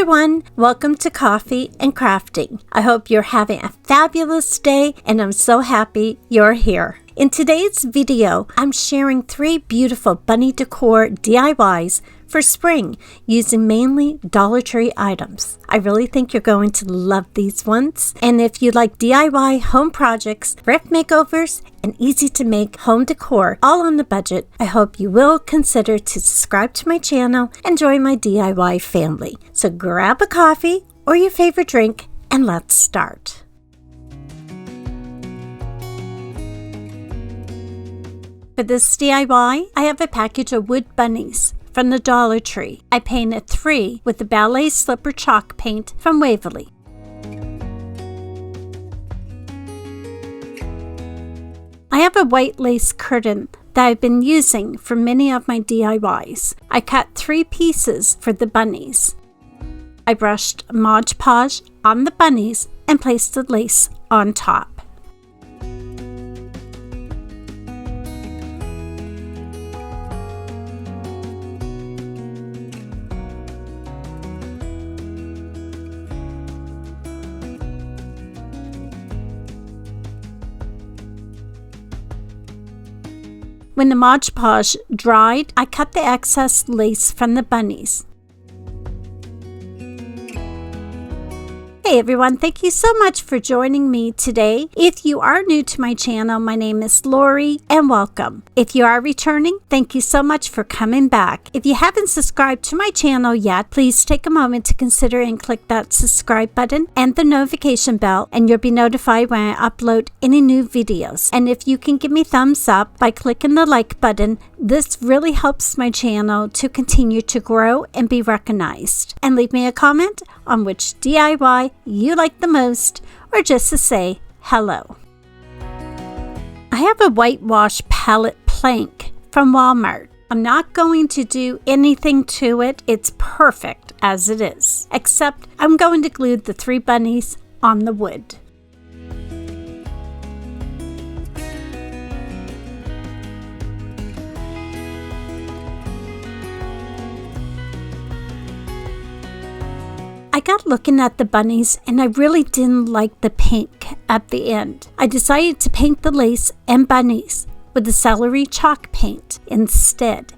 everyone, welcome to Coffee and Crafting. I hope you're having a fabulous day and I'm so happy you're here. In today's video, I'm sharing 3 beautiful bunny decor DIYs for spring using mainly Dollar Tree items. I really think you're going to love these ones. And if you like DIY home projects, thrift makeovers, and easy to make home decor all on the budget, I hope you will consider to subscribe to my channel and join my DIY family. So grab a coffee or your favorite drink and let's start. For this DIY, I have a package of wood bunnies from the Dollar Tree. I painted 3 with the ballet slipper chalk paint from Waverly. I have a white lace curtain that I've been using for many of my DIYs. I cut 3 pieces for the bunnies. I brushed Mod Podge on the bunnies and placed the lace on top. When the Mod Podge dried, I cut the excess lace from the bunnies. Hey everyone, thank you so much for joining me today. If you are new to my channel, my name is Lori and welcome. If you are returning, thank you so much for coming back. If you haven't subscribed to my channel yet, please take a moment to consider and click that subscribe button and the notification bell, and you'll be notified when I upload any new videos. And if you can give me thumbs up by clicking the like button, this really helps my channel to continue to grow and be recognized. And leave me a comment on which DIY you like the most, or just to say hello. I have a whitewash palette plank from Walmart. I'm not going to do anything to it. It's perfect as it is, except I'm going to glue the 3 bunnies on the wood. I got looking at the bunnies and I really didn't like the pink at the end. I decided to paint the lace and bunnies with the celery chalk paint instead.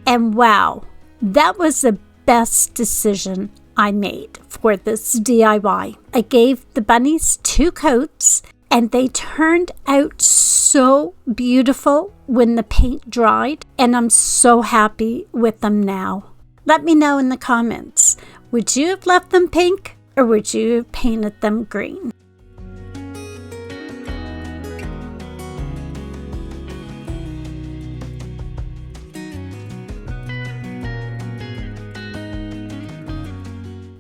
And wow, that was the best decision I made for this DIY. I gave the bunnies 2 coats and they turned out so beautiful when the paint dried, and I'm so happy with them now. Let me know in the comments. Would you have left them pink or would you have painted them green?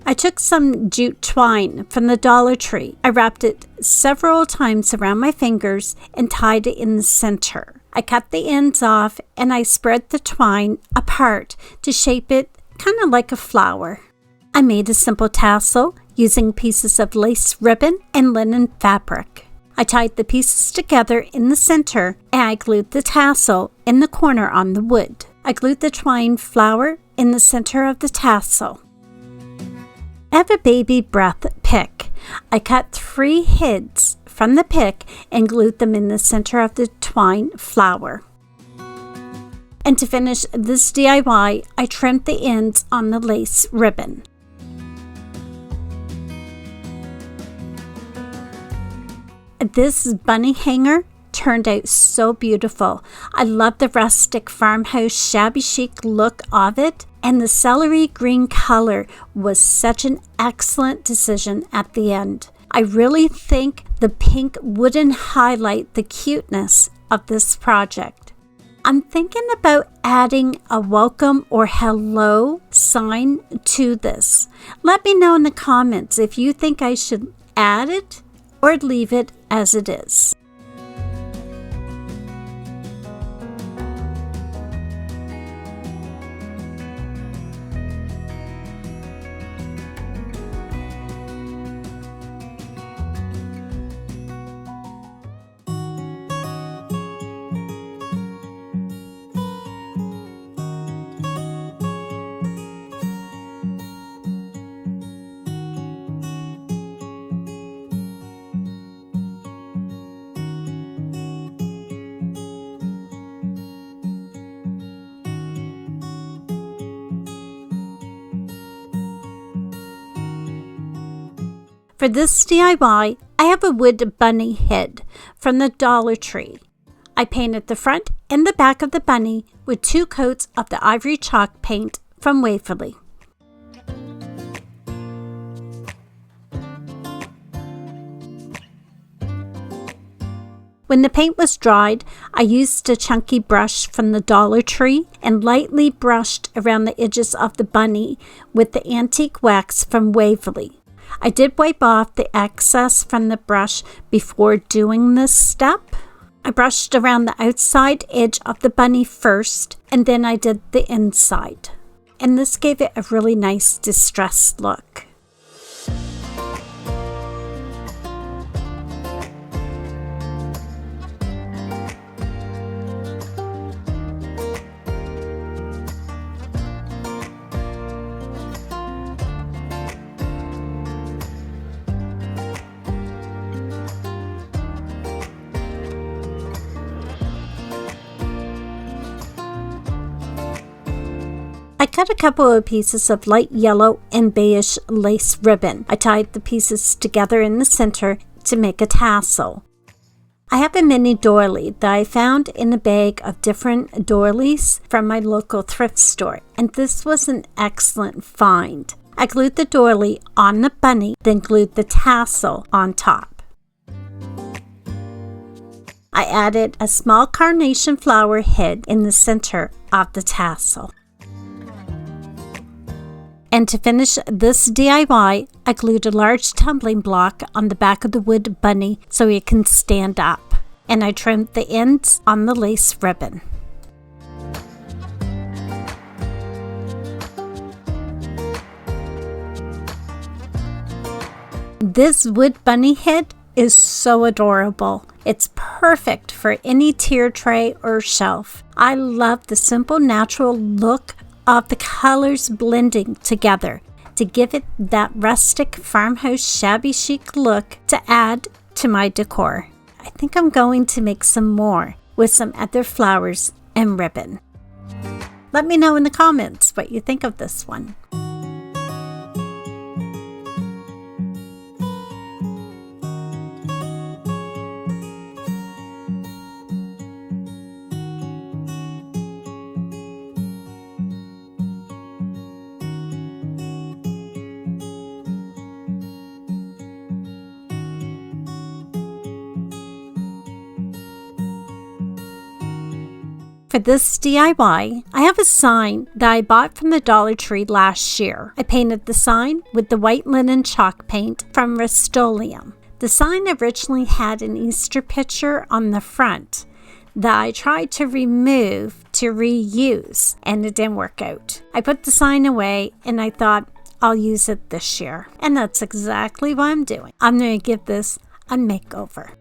I took some jute twine from the Dollar Tree. I wrapped it several times around my fingers and tied it in the center. I cut the ends off and I spread the twine apart to shape it kind of like a flower. I made a simple tassel using pieces of lace ribbon and linen fabric. I tied the pieces together in the center and I glued the tassel in the corner on the wood. I glued the twine flower in the center of the tassel. I have a baby breath pick. I cut 3 heads from the pick and glued them in the center of the twine flower. And to finish this DIY, I trimmed the ends on the lace ribbon. This bunny hanger turned out so beautiful. I love the rustic farmhouse shabby chic look of it, and the celery green color was such an excellent decision at the end. I really think the pink wouldn't highlight the cuteness of this project. I'm thinking about adding a welcome or hello sign to this. Let me know in the comments if you think I should add it or leave it as it is. For this DIY, I have a wood bunny head from the Dollar Tree. I painted the front and the back of the bunny with 2 coats of the ivory chalk paint from Waverly. When the paint was dried, I used a chunky brush from the Dollar Tree and lightly brushed around the edges of the bunny with the antique wax from Waverly. I did wipe off the excess from the brush before doing this step. I brushed around the outside edge of the bunny first, and then I did the inside. And this gave it a really nice distressed look. I cut a couple of pieces of light yellow and beige lace ribbon. I tied the pieces together in the center to make a tassel. I have a mini doily that I found in a bag of different doilies from my local thrift store, and this was an excellent find. I glued the doily on the bunny, then glued the tassel on top. I added a small carnation flower head in the center of the tassel. And to finish this DIY, I glued a large tumbling block on the back of the wood bunny so it can stand up. And I trimmed the ends on the lace ribbon. This wood bunny head is so adorable. It's perfect for any tier tray or shelf. I love the simple, natural look of the colors blending together to give it that rustic farmhouse shabby chic look to add to my decor. I think I'm going to make some more with some other flowers and ribbon. Let me know in the comments what you think of this one. For this DIY, I have a sign that I bought from the Dollar Tree last year. I painted the sign with the white linen chalk paint from Rust-Oleum. The sign originally had an Easter picture on the front that I tried to remove to reuse, and it didn't work out. I put the sign away and I thought I'll use it this year. And that's exactly what I'm doing. I'm going to give this a makeover.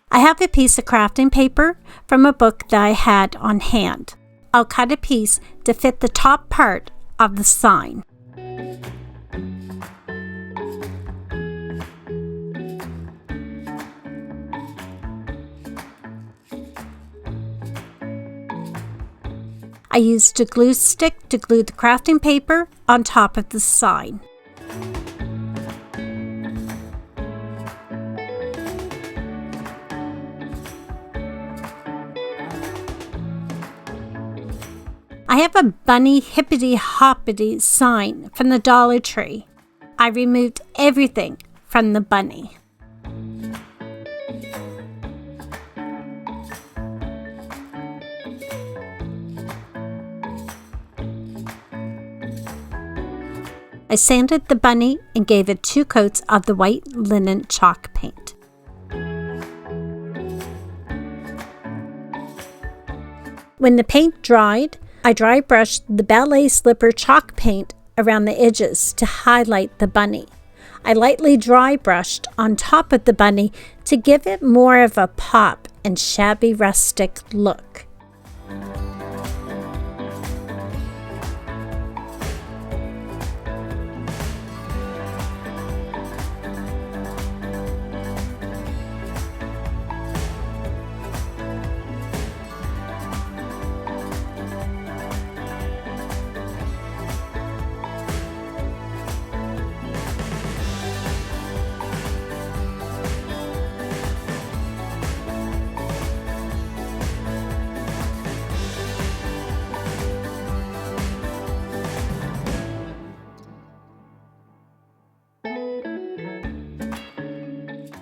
I have a piece of crafting paper from a book that I had on hand. I'll cut a piece to fit the top part of the sign. I used a glue stick to glue the crafting paper on top of the sign. I have a bunny hippity hoppity sign from the Dollar Tree. I removed everything from the bunny. I sanded the bunny and gave it 2 coats of the white linen chalk paint. When the paint dried, I dry brushed the ballet slipper chalk paint around the edges to highlight the bunny. I lightly dry brushed on top of the bunny to give it more of a pop and shabby rustic look.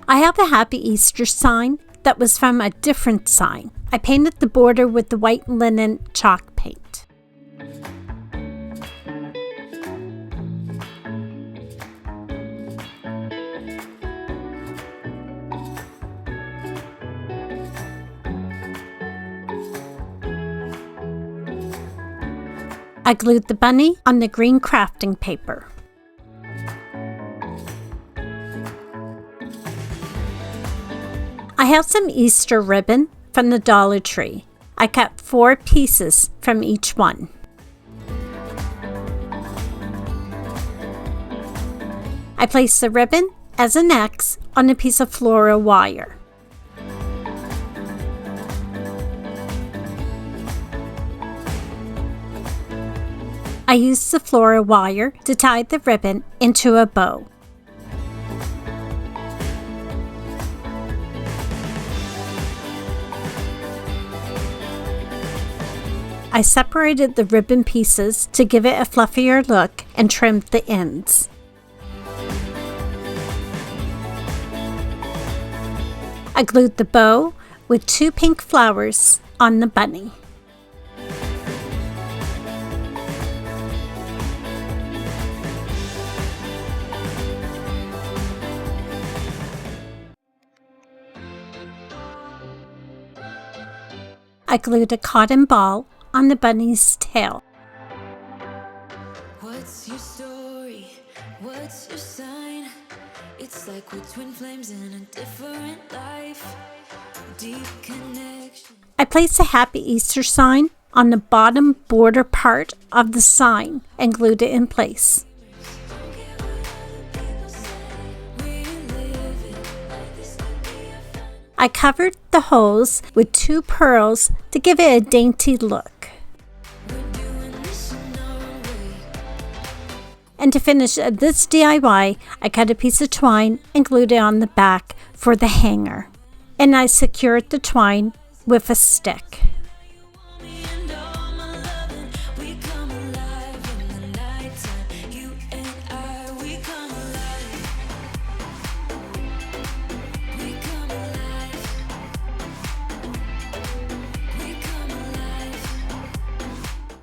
I have a Happy Easter sign that was from a different sign. I painted the border with the white linen chalk paint. I glued the bunny on the green crafting paper. I have some Easter ribbon from the Dollar Tree. I cut 4 pieces from each one. I placed the ribbon as an X on a piece of floral wire. I used the floral wire to tie the ribbon into a bow. I separated the ribbon pieces to give it a fluffier look and trimmed the ends. I glued the bow with 2 pink flowers on the bunny. I glued a cotton ball on the bunny's tail. What's your story? What's your sign? It's like we're twin flames in a different life. Deep connection. I placed a Happy Easter sign on the bottom border part of the sign and glued it in place. Don't care what other people say. We live it like this could be a fun. I covered the holes with 2 pearls to give it a dainty look. We're doing this in our own way. And to finish this DIY, I cut a piece of twine and glued it on the back for the hanger. And I secured the twine with a stick. Me and all my loving, we come alive in the nighttime. You and I, we come alive. We come alive. We come alive.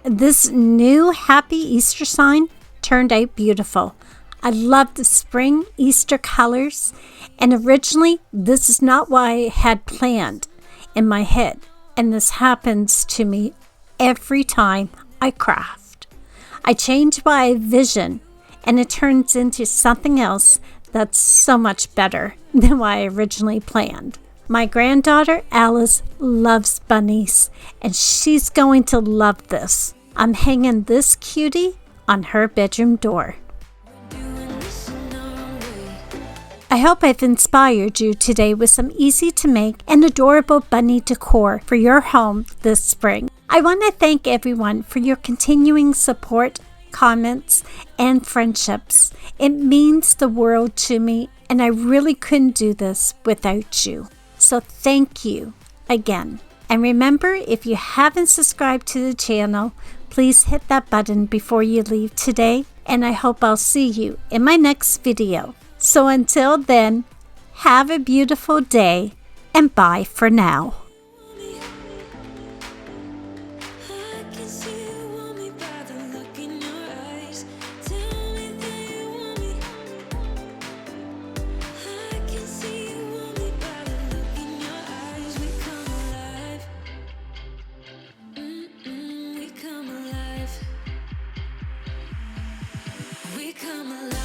This new Happy Easter sign turned out beautiful. I love the spring Easter colors, and originally this is not what I had planned in my head, and this happens to me every time I craft. I change my vision and it turns into something else that's so much better than what I originally planned. My granddaughter Alice loves bunnies, and she's going to love this. I'm hanging this cutie on her bedroom door. Doing this in our own way. I hope I've inspired you today with some easy to make and adorable bunny decor for your home this spring. I want to thank everyone for your continuing support, comments, and friendships. It means the world to me, and I really couldn't do this without you. So thank you again. And remember, if you haven't subscribed to the channel, please hit that button before you leave today, and I hope I'll see you in my next video. So until then, have a beautiful day, and bye for now. I can see you want me by the look in your eyes. Tell me that you want me. I can see you want me by the look in your eyes. We come alive. We come alive. We come alive.